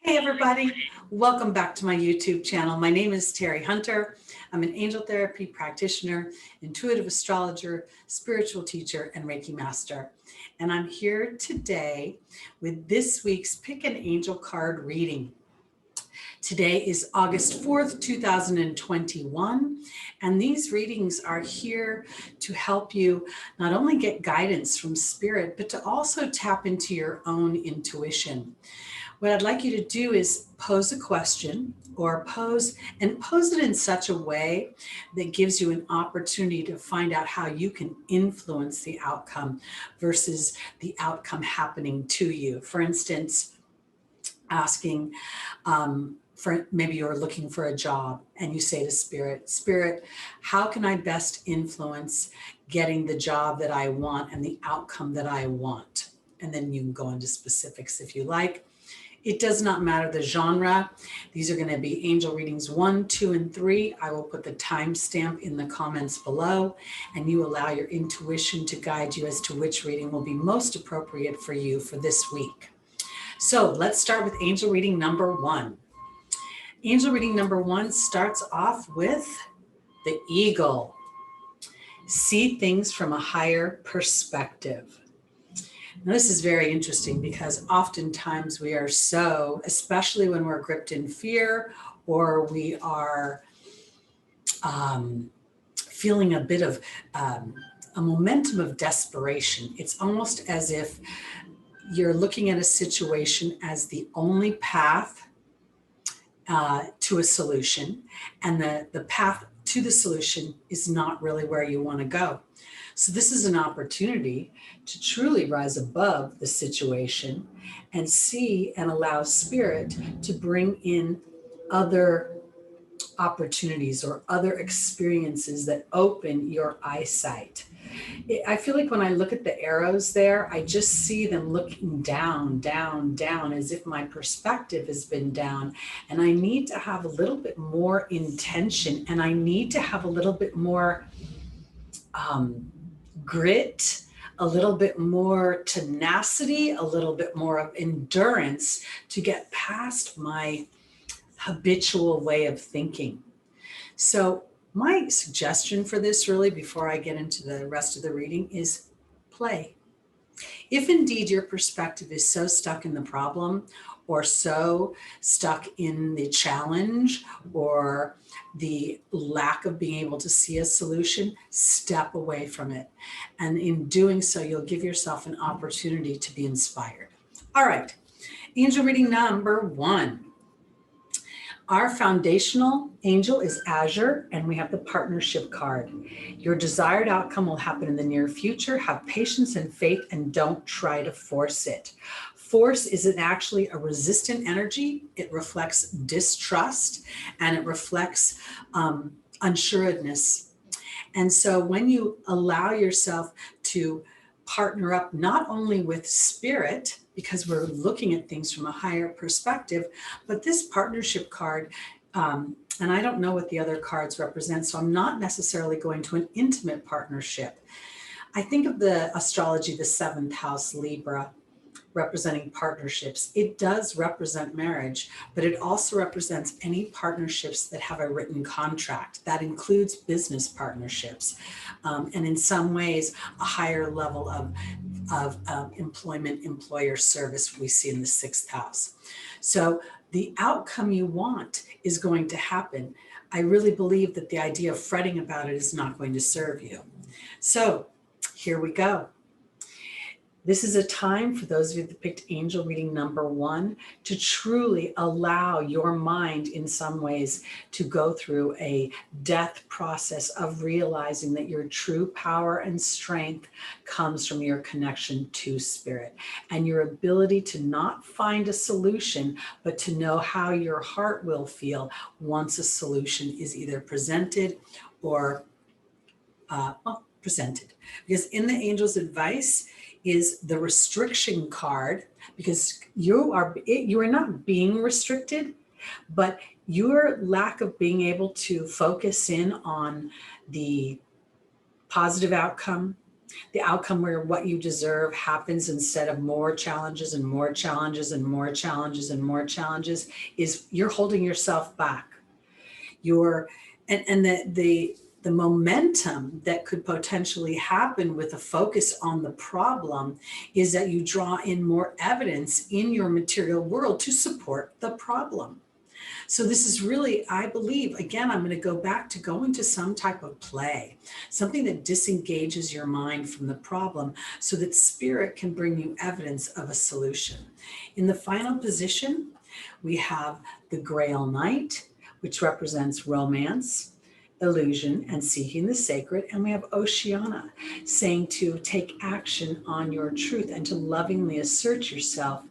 Hey everybody, welcome back to my YouTube channel. My name is Teri Hunter. I'm an angel therapy practitioner, intuitive astrologer, spiritual teacher, and Reiki master. And I'm here today with this week's Pick an Angel card reading. Today is August 4th, 2021, and these readings are here to help you not only get guidance from spirit, but to also tap into your own intuition. What I'd like you to do is pose a question or pose it in such a way that gives you an opportunity to find out how you can influence the outcome versus the outcome happening to you. For instance, asking for maybe you're looking for a job and you say to Spirit, how can I best influence getting the job that I want and the outcome that I want? And then you can go into specifics if you like. It does not matter the genre. These are going to be angel readings 1, 2, and 3. I will put the timestamp in the comments below, and you allow your intuition to guide you as to which reading will be most appropriate for you for this week. So let's start with angel reading number 1. Angel reading number 1 starts off with the eagle. See things from a higher perspective. Now, this is very interesting because oftentimes we are so, especially when we're gripped in fear or we are feeling a bit of a momentum of desperation. It's almost as if you're looking at a situation as the only path to a solution, and the path to the solution is not really where you want to go. So this is an opportunity to truly rise above the situation and see and allow spirit to bring in other opportunities or other experiences that open your eyesight. I feel like when I look at the arrows there, I just see them looking down, down, down, as if my perspective has been down. And I need to have a little bit more intention, and I need to have a little bit more grit, a little bit more tenacity, a little bit more of endurance to get past my habitual way of thinking. So my suggestion for this, really, before I get into the rest of the reading, is play. If indeed your perspective is so stuck in the problem or so stuck in the challenge or the lack of being able to see a solution, step away from it. And in doing so, you'll give yourself an opportunity to be inspired. All right, angel reading number 1. Our foundational angel is Azure, and we have the partnership card. Your desired outcome will happen in the near future. Have patience and faith, and don't try to force it. Force isn't actually a resistant energy. It reflects distrust, and it reflects unsureness. And so when you allow yourself to partner up not only with spirit, because we're looking at things from a higher perspective, but this partnership card, and I don't know what the other cards represent, so I'm not necessarily going to an intimate partnership. I think of the astrology, the 7th house, Libra, representing partnerships. It does represent marriage, but it also represents any partnerships that have a written contract. That includes business partnerships, and in some ways, a higher level of employment, employer service we see in the 6th house. So the outcome you want is going to happen. I really believe that the idea of fretting about it is not going to serve you. So here we go. This is a time for those of you that picked angel reading number 1 to truly allow your mind in some ways to go through a death process of realizing that your true power and strength comes from your connection to spirit and your ability to not find a solution, but to know how your heart will feel once a solution is either presented or presented. Because in the angel's advice is the restriction card, because you are not being restricted, but your lack of being able to focus in on the positive outcome, The outcome where what you deserve happens instead of more challenges and more challenges and more challenges and more challenges is you're holding yourself back. You're and the momentum that could potentially happen with a focus on the problem is that you draw in more evidence in your material world to support the problem. So this is really, I believe, again, I'm going to go back to going to some type of play, something that disengages your mind from the problem so that spirit can bring you evidence of a solution. In the final position, we have the Grail Knight, which represents romance, illusion, and seeking the sacred. And we have Oceana, saying to take action on your truth and to lovingly assert yourself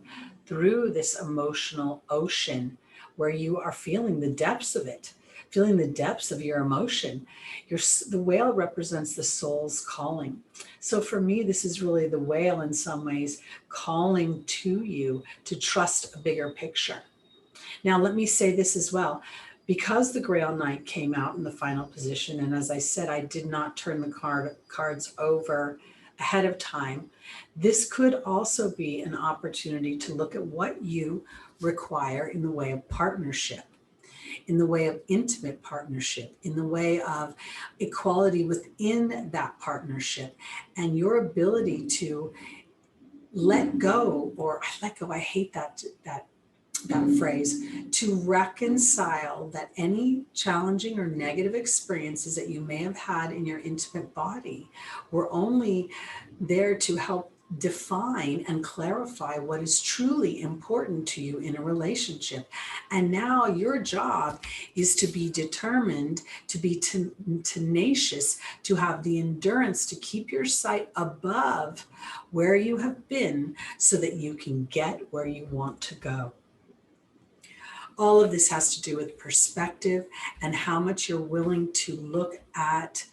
through this emotional ocean where you are feeling the depths of it, feeling the depths of your emotion. The whale represents the soul's calling. So for me, this is really the whale in some ways calling to you to trust a bigger picture. Now, let me say this as well. Because the Grail Knight came out in the final position, and as I said, I did not turn the cards over ahead of time, this could also be an opportunity to look at what you require in the way of partnership, in the way of intimate partnership, in the way of equality within that partnership, and your ability to let go, or let go, I hate that phrase, to reconcile that any challenging or negative experiences that you may have had in your intimate body were only there to help define and clarify what is truly important to you in a relationship. And now your job is to be determined, to be tenacious, to have the endurance to keep your sight above where you have been so that you can get where you want to go. All of this has to do with perspective and how much you're willing to look at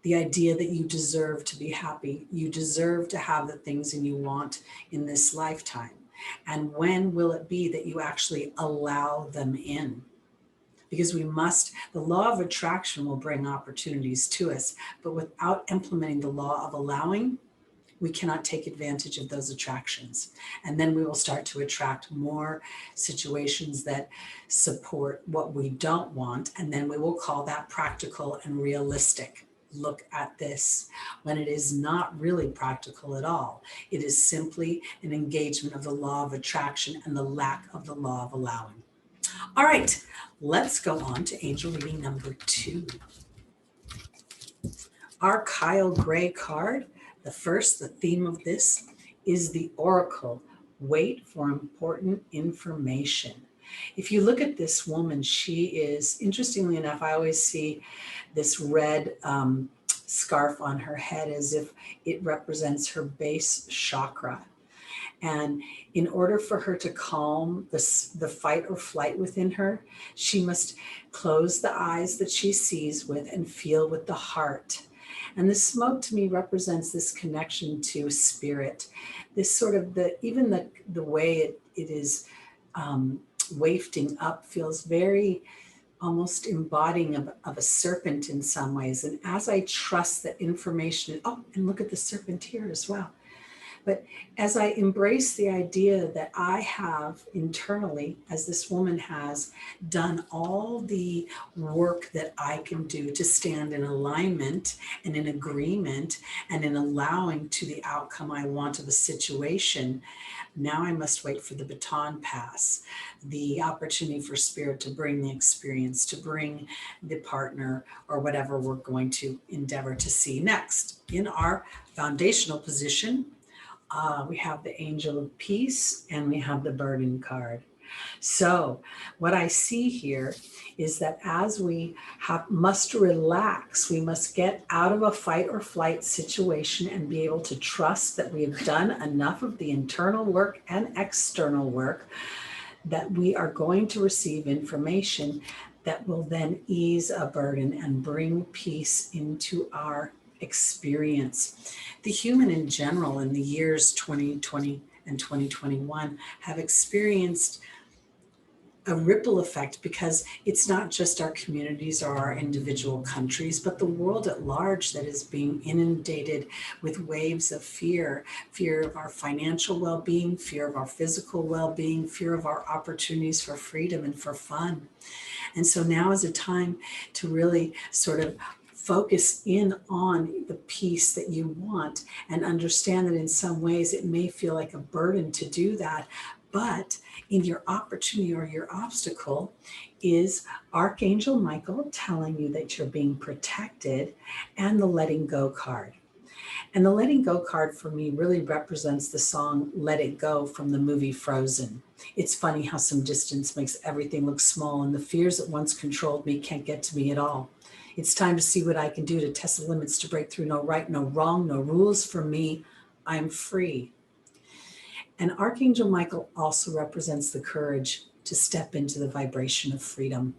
the idea that you deserve to be happy. You deserve to have the things that you want in this lifetime. And when will it be that you actually allow them in? Because the law of attraction will bring opportunities to us, but without implementing the law of allowing, we cannot take advantage of those attractions. And then we will start to attract more situations that support what we don't want. And then we will call that practical and realistic. Look at this, when it is not really practical at all. It is simply an engagement of the law of attraction and the lack of the law of allowing. All right, let's go on to angel reading number 2. Our Kyle Gray card. The theme of this is the oracle. Wait for important information. If you look at this woman, she is, interestingly enough, I always see this red scarf on her head as if it represents her base chakra. And in order for her to calm the fight or flight within her, she must close the eyes that she sees with and feel with the heart. And the smoke to me represents this connection to spirit, this sort of the way it is wafting up feels very almost embodying of a serpent in some ways. And as I trust that information, and look at the serpent here as well. But as I embrace the idea that I have internally, as this woman has, done all the work that I can do to stand in alignment and in agreement and in allowing to the outcome I want of a situation, now I must wait for the baton pass, the opportunity for spirit to bring the experience, to bring the partner or whatever we're going to endeavor to see next. In our foundational position, we have the Angel of Peace and we have the Burden card. So what I see here is that as we must relax, we must get out of a fight or flight situation and be able to trust that we have done enough of the internal work and external work that we are going to receive information that will then ease a burden and bring peace into our experience. The human in general in the years 2020 and 2021 have experienced a ripple effect, because it's not just our communities or our individual countries, but the world at large that is being inundated with waves of fear of our financial well-being, fear of our physical well-being, fear of our opportunities for freedom and for fun. And so now is a time to really sort of focus in on the peace that you want, and understand that in some ways it may feel like a burden to do that, but in your opportunity or your obstacle is Archangel Michael telling you that you're being protected, and the letting go card. And the letting go card for me really represents the song Let It Go from the movie Frozen. It's funny how some distance makes everything look small, and the fears that once controlled me can't get to me at all. It's time to see what I can do to test the limits, to break through. No right, no wrong, no rules for me. I'm free. And Archangel Michael also represents the courage to step into the vibration of freedom.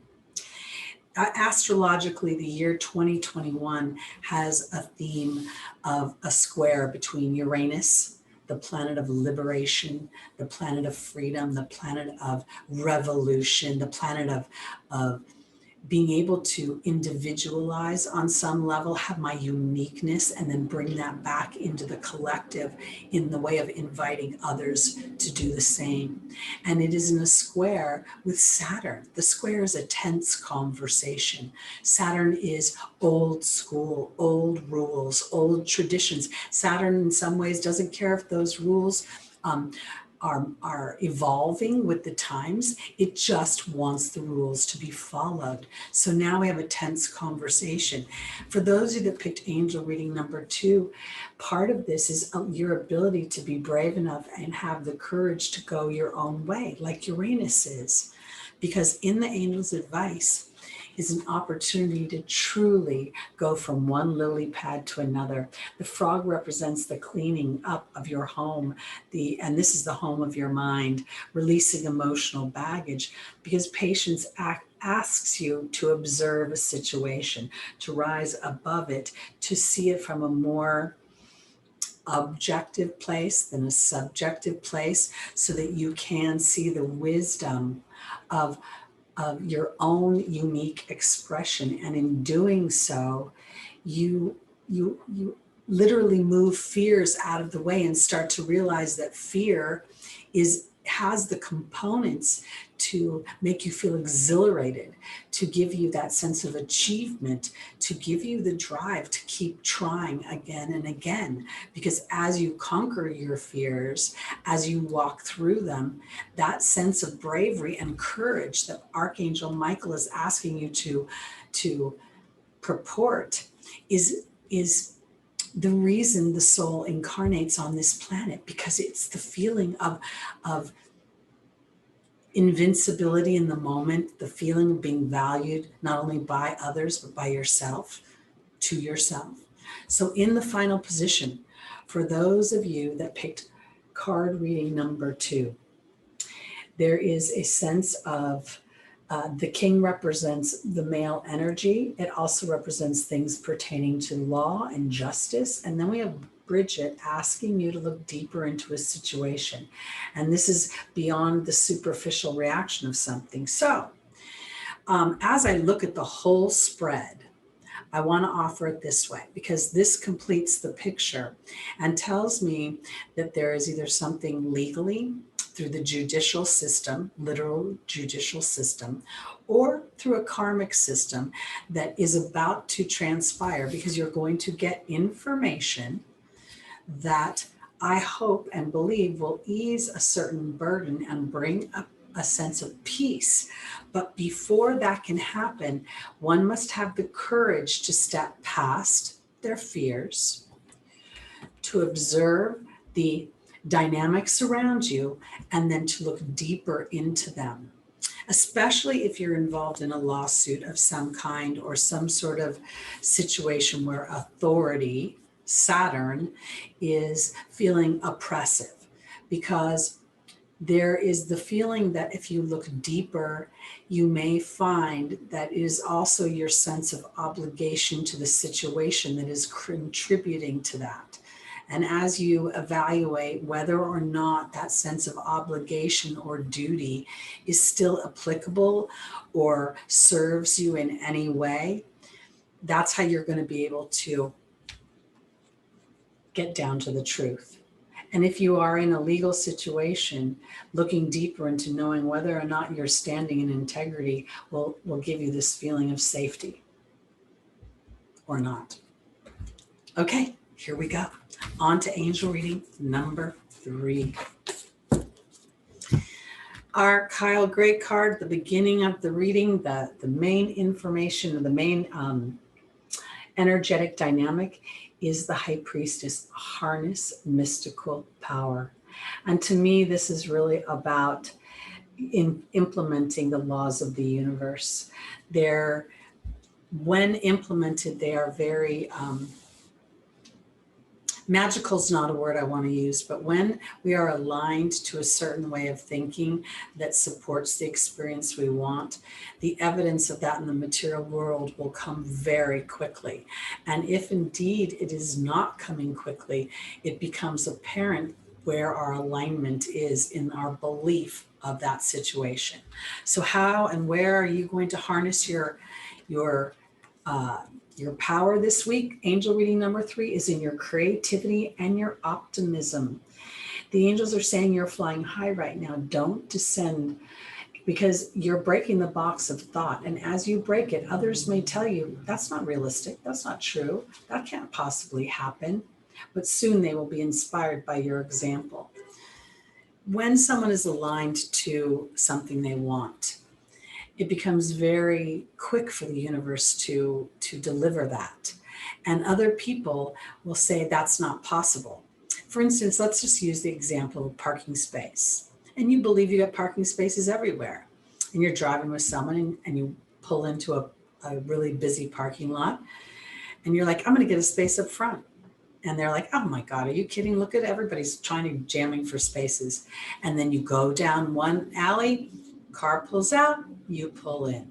Astrologically, the year 2021 has a theme of a square between Uranus, the planet of liberation, the planet of freedom, the planet of revolution, the planet of being able to individualize on some level, have my uniqueness, and then bring that back into the collective in the way of inviting others to do the same. And it is in a square with Saturn. The square is a tense conversation. Saturn is old school, old rules, old traditions. Saturn in some ways doesn't care if those rules are evolving with the times. It just wants the rules to be followed. So now we have a tense conversation. For those of you that picked angel reading number 2, part of this is your ability to be brave enough and have the courage to go your own way, like Uranus is. Because in the angel's advice is an opportunity to truly go from one lily pad to another. The frog represents the cleaning up of your home, and this is the home of your mind, releasing emotional baggage, because patience asks you to observe a situation, to rise above it, to see it from a more objective place than a subjective place, so that you can see the wisdom of your own unique expression. And in doing so, you literally move fears out of the way and start to realize that fear has the components to make you feel exhilarated, to give you that sense of achievement, to give you the drive to keep trying again and again. Because as you conquer your fears, as you walk through them, that sense of bravery and courage that Archangel Michael is asking you to purport is the reason the soul incarnates on this planet, because it's the feeling of invincibility in the moment, the feeling of being valued not only by others, but by yourself, to yourself. So in the final position, for those of you that picked card reading number 2, there is a sense of the king represents the male energy. It also represents things pertaining to law and justice. And then we have Bridget asking you to look deeper into a situation. And this is beyond the superficial reaction of something. So as I look at the whole spread, I want to offer it this way, because this completes the picture and tells me that there is either something legally through the judicial system, literal judicial system, or through a karmic system that is about to transpire, because you're going to get information that I hope and believe will ease a certain burden and bring a sense of peace. But before that can happen, one must have the courage to step past their fears, to observe the dynamics around you, and then to look deeper into them. Especially if you're involved in a lawsuit of some kind or some sort of situation where authority, Saturn, is feeling oppressive, because there is the feeling that if you look deeper, you may find that it is also your sense of obligation to the situation that is contributing to that. And as you evaluate whether or not that sense of obligation or duty is still applicable or serves you in any way, that's how you're going to be able to get down to the truth. And if you are in a legal situation, looking deeper into knowing whether or not you're standing in integrity will give you this feeling of safety or not. Okay, here we go. On to angel reading number 3. Our Kyle Gray card at the beginning of the reading, the main information, the main energetic dynamic is the High Priestess, harness mystical power. And to me, this is really about implementing the laws of the universe. When implemented, they are very, magical is not a word I want to use, but when we are aligned to a certain way of thinking that supports the experience we want, the evidence of that in the material world will come very quickly. And if indeed it is not coming quickly, it becomes apparent where our alignment is in our belief of that situation. So how and where are you going to harness your power this week? Angel reading number 3 is in your creativity and your optimism. The angels are saying you're flying high right now. Don't descend, because you're breaking the box of thought. And as you break it, others may tell you, that's not realistic. That's not true. That can't possibly happen. But soon they will be inspired by your example. When someone is aligned to something they want, it becomes very quick for the universe to deliver that. And other people will say that's not possible. For instance, let's just use the example of parking space. And you believe you got parking spaces everywhere. And you're driving with someone and you pull into a really busy parking lot. And you're like, I'm going to get a space up front. And they're like, oh my God, are you kidding? Look at everybody's jamming for spaces. And then you go down one alley, car pulls out, you pull in.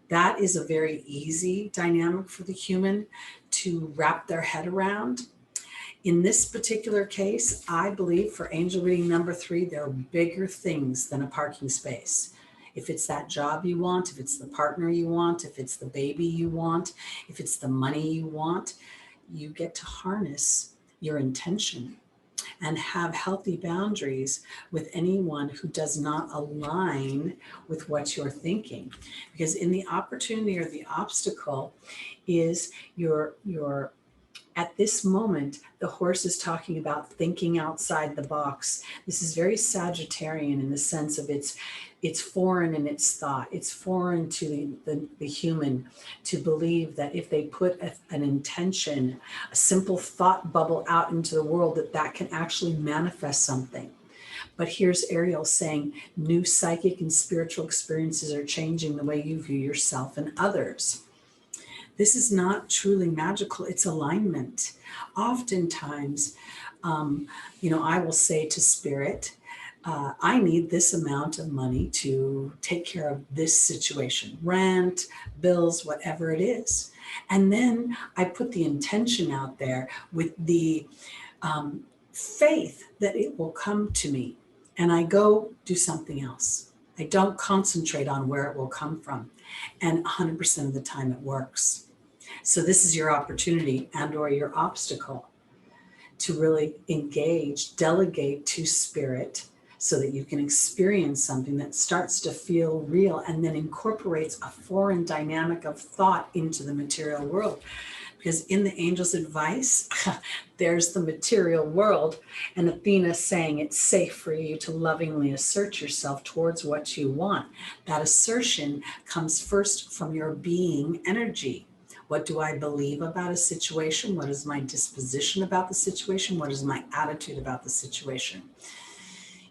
That is a very easy dynamic for the human to wrap their head around. In this particular case, I believe for angel reading number 3, there are bigger things than a parking space. If it's that job you want, if it's the partner you want, if it's the baby you want, if it's the money you want, you get to harness your intention and have healthy boundaries with anyone who does not align with what you're thinking. Because in the opportunity or the obstacle is your at this moment, the horse is talking about thinking outside the box. This is very Sagittarian in the sense of it's foreign in its thought. It's foreign to the human to believe that if they put an intention, a simple thought bubble out into the world, that can actually manifest something. But here's Ariel saying new psychic and spiritual experiences are changing the way you view yourself and others. This is not truly magical, it's alignment. Oftentimes, I will say to spirit, I need this amount of money to take care of this situation, rent, bills, whatever it is. And then I put the intention out there with the faith that it will come to me. And I go do something else. I don't concentrate on where it will come from. And 100% of the time it works. So this is your opportunity and or your obstacle to really engage, delegate to spirit so that you can experience something that starts to feel real and then incorporates a foreign dynamic of thought into the material world. Because in the angel's advice, there's the material world, and Athena saying it's safe for you to lovingly assert yourself towards what you want. That assertion comes first from your being energy. What do I believe about a situation? What is my disposition about the situation? What is my attitude about the situation?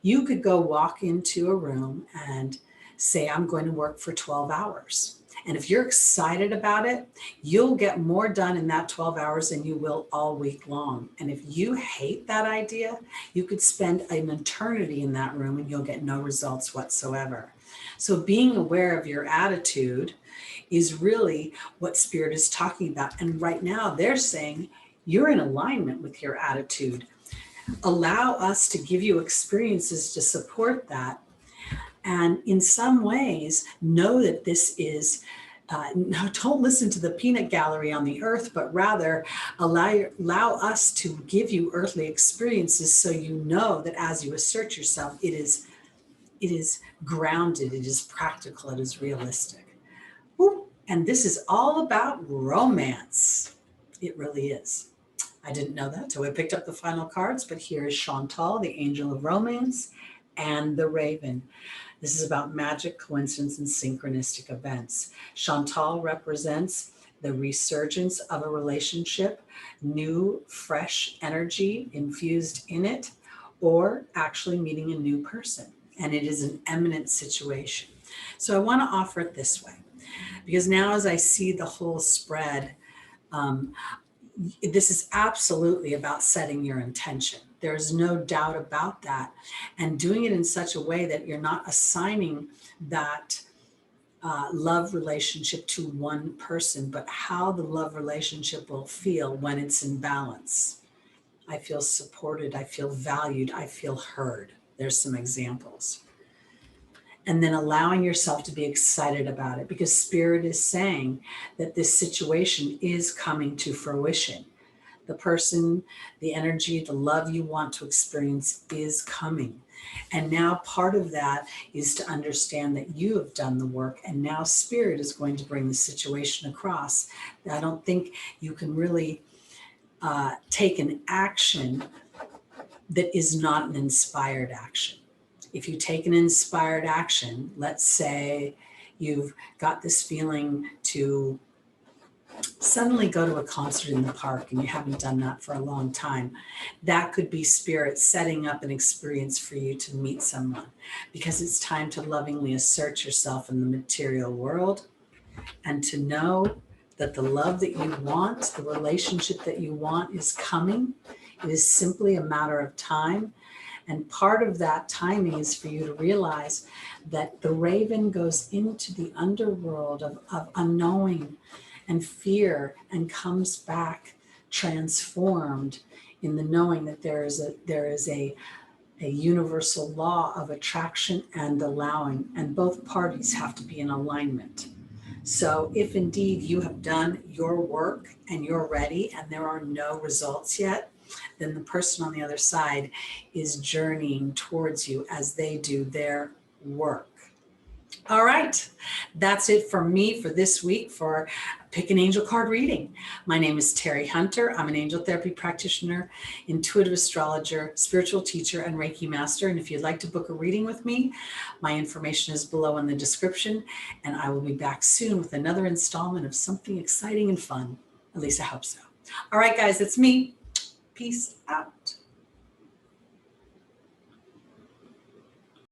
You could go walk into a room and say, I'm going to work for 12 hours. And if you're excited about it, you'll get more done in that 12 hours than you will all week long. And if you hate that idea, you could spend an eternity in that room and you'll get no results whatsoever. So being aware of your attitude is really what Spirit is talking about. And right now they're saying You're in alignment with your attitude. Allow us to give you experiences to support that. And in some ways, know that this is, no, don't listen to the peanut gallery on the earth, but rather allow us to give you earthly experiences so you know that as you assert yourself, it is grounded, it is practical, it is realistic. Ooh, and this is all about romance. It really is. I didn't know that till I picked up the final cards, but here is Chantal, the angel of romance, and the raven. This is about magic, coincidence, and synchronistic events. Chantal represents the resurgence of a relationship, new, fresh energy infused in it, or actually meeting a new person. And it is an eminent situation. So I want to offer it this way, because now as I see the whole spread, this is absolutely about setting your intention. There's no doubt about that. And doing it in such a way that you're not assigning that love relationship to one person, but how the love relationship will feel when it's in balance. I feel supported, I feel valued, I feel heard. There's some examples. And then allowing yourself to be excited about it, because Spirit is saying that this situation is coming to fruition. The person, the energy, the love you want to experience is coming. And now part of that is to understand that you have done the work, and now Spirit is going to bring the situation across. I don't think you can really take an action that is not an inspired action. If you take an inspired action, let's say you've got this feeling to suddenly go to a concert in the park and you haven't done that for a long time, that could be Spirit setting up an experience for you to meet someone, because it's time to lovingly assert yourself in the material world and to know that the love that you want, the relationship that you want is coming. It is simply a matter of time. And part of that timing is for you to realize that the raven goes into the underworld of unknowing and fear and comes back transformed in the knowing that there is a universal law of attraction and allowing, and both parties have to be in alignment. So if indeed you have done your work and you're ready and there are no results yet, then the person on the other side is journeying towards you as they do their work. All right, that's it for me for this week for Pick an Angel Card Reading. My name is Teri Hunter. I'm an angel therapy practitioner, intuitive astrologer, spiritual teacher, and Reiki master. And if you'd like to book a reading with me, my information is below in the description. And I will be back soon with another installment of something exciting and fun. At least I hope so. All right, guys, it's me. Peace out.